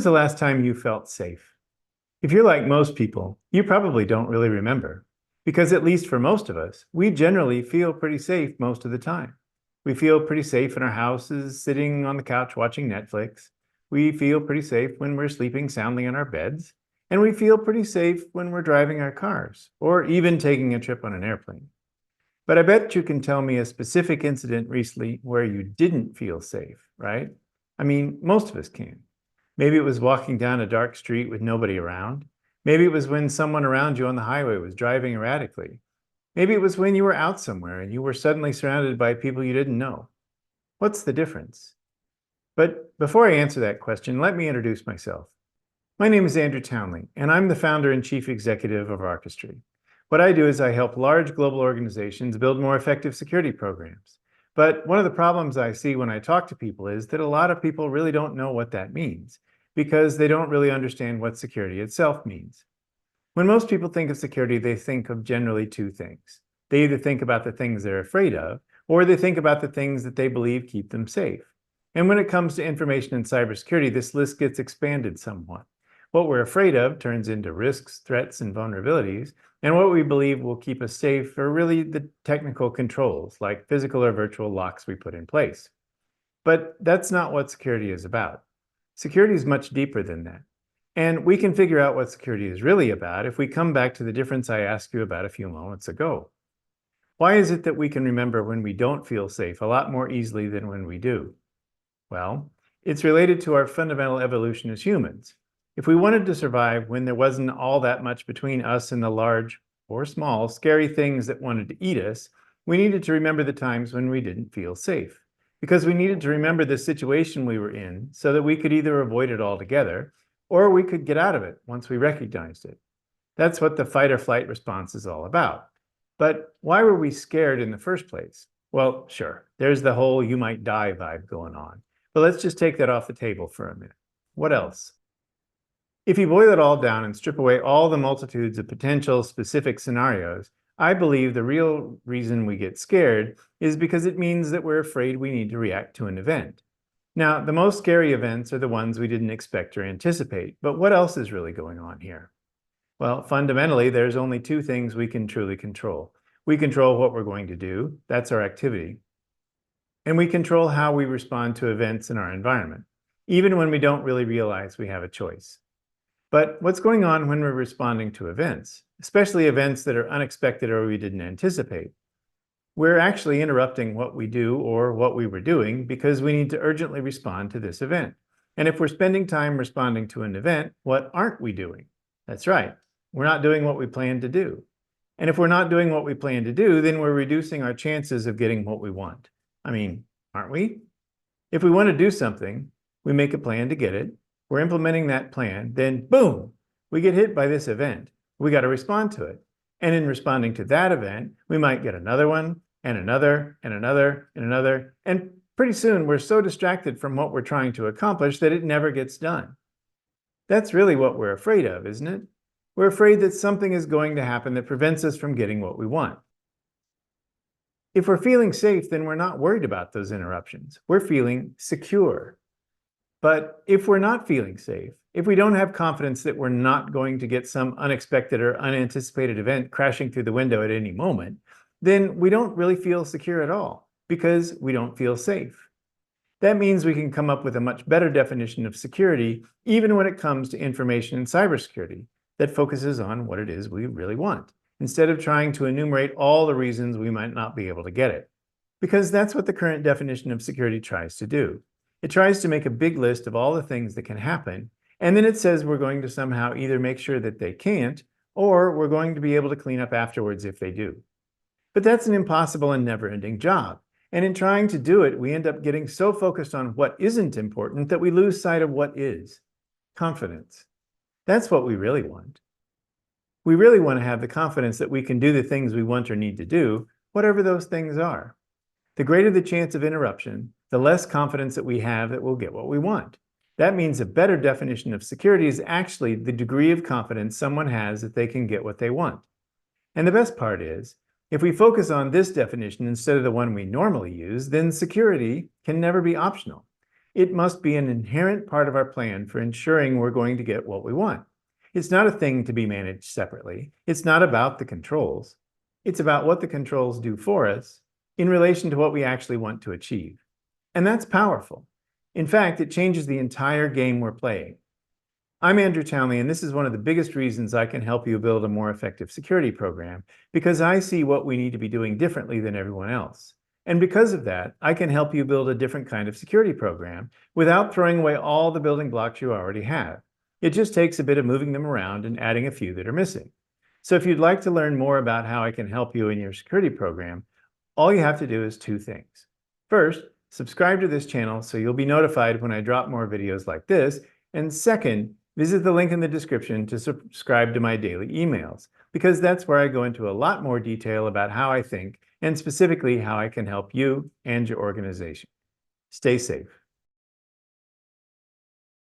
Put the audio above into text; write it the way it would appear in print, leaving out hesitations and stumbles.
was the last time you felt safe? If you're like most people, you probably don't really remember, because at least for most of us, we generally feel pretty safe most of the time. We feel pretty safe in our houses, sitting on the couch watching Netflix. We feel pretty safe when we're sleeping soundly in our beds. And we feel pretty safe when we're driving our cars, or even taking a trip on an airplane. But I bet you can tell me a specific incident recently where you didn't feel safe, right? I mean, most of us can. Maybe it was walking down a dark street with nobody around. Maybe it was when someone around you on the highway was driving erratically. Maybe it was when you were out somewhere and you were suddenly surrounded by people you didn't know. What's the difference? But before I answer that question, let me introduce myself. My name is Andrew Townley, and I'm the founder and chief executive of Archistry. What I do is I help large global organizations build more effective security programs. But one of the problems I see when I talk to people is that a lot of people really don't know what that means, because they don't really understand what security itself means. When most people think of security, they think of generally two things. They either think about the things they're afraid of, or they think about the things that they believe keep them safe. And when it comes to information and cybersecurity, this list gets expanded somewhat. What we're afraid of turns into risks, threats, and vulnerabilities, and what we believe will keep us safe are really the technical controls, like physical or virtual locks we put in place. But that's not what security is about. Security is much deeper than that. And we can figure out what security is really about if we come back to the difference I asked you about a few moments ago. Why is it that we can remember when we don't feel safe a lot more easily than when we do? Well, it's related to our fundamental evolution as humans. If we wanted to survive when there wasn't all that much between us and the large or small scary things that wanted to eat us, we needed to remember the times when we didn't feel safe. Because we needed to remember the situation we were in so that we could either avoid it altogether or we could get out of it once we recognized it. That's what the fight or flight response is all about. But why were we scared in the first place? Well, sure, there's the whole you might die vibe going on. But let's just take that off the table for a minute. What else? If you boil it all down and strip away all the multitudes of potential specific scenarios, I believe the real reason we get scared is because it means that we're afraid we need to react to an event. Now, the most scary events are the ones we didn't expect or anticipate, but what else is really going on here? Well, fundamentally, there's only two things we can truly control. We control what we're going to do, that's our activity, and we control how we respond to events in our environment, even when we don't really realize we have a choice. But what's going on when we're responding to events, especially events that are unexpected or we didn't anticipate? We're actually interrupting what we do or what we were doing because we need to urgently respond to this event. And if we're spending time responding to an event, what aren't we doing? That's right, we're not doing what we planned to do. And if we're not doing what we plan to do, then we're reducing our chances of getting what we want. I mean, aren't we? If we want to do something, we make a plan to get it, we're implementing that plan, then boom, we get hit by this event. We got to respond to it. And in responding to that event, we might get another one, and another, and another, and another, and pretty soon we're so distracted from what we're trying to accomplish that it never gets done. That's really what we're afraid of, isn't it? We're afraid that something is going to happen that prevents us from getting what we want. If we're feeling safe, then we're not worried about those interruptions. We're feeling secure. But if we're not feeling safe, if we don't have confidence that we're not going to get some unexpected or unanticipated event crashing through the window at any moment, then we don't really feel secure at all because we don't feel safe. That means we can come up with a much better definition of security, even when it comes to information and cybersecurity, that focuses on what it is we really want, instead of trying to enumerate all the reasons we might not be able to get it. Because that's what the current definition of security tries to do. It tries to make a big list of all the things that can happen, and then it says we're going to somehow either make sure that they can't, or we're going to be able to clean up afterwards if they do. But that's an impossible and never-ending job. And in trying to do it, we end up getting so focused on what isn't important that we lose sight of what is. Confidence. That's what we really want. We really want to have the confidence that we can do the things we want or need to do, whatever those things are. The greater the chance of interruption, the less confidence that we have that we'll get what we want. That means a better definition of security is actually the degree of confidence someone has that they can get what they want. And the best part is, if we focus on this definition instead of the one we normally use, then security can never be optional. It must be an inherent part of our plan for ensuring we're going to get what we want. It's not a thing to be managed separately. It's not about the controls. It's about what the controls do for us in relation to what we actually want to achieve. And that's powerful. In fact, it changes the entire game we're playing. I'm Andrew Townley, and this is one of the biggest reasons I can help you build a more effective security program, because I see what we need to be doing differently than everyone else. And because of that, I can help you build a different kind of security program without throwing away all the building blocks you already have. It just takes a bit of moving them around and adding a few that are missing. So if you'd like to learn more about how I can help you in your security program, all you have to do is two things. First, subscribe to this channel so you'll be notified when I drop more videos like this. And second, visit the link in the description to subscribe to my daily emails, because that's where I go into a lot more detail about how I think and specifically how I can help you and your organization. Stay safe.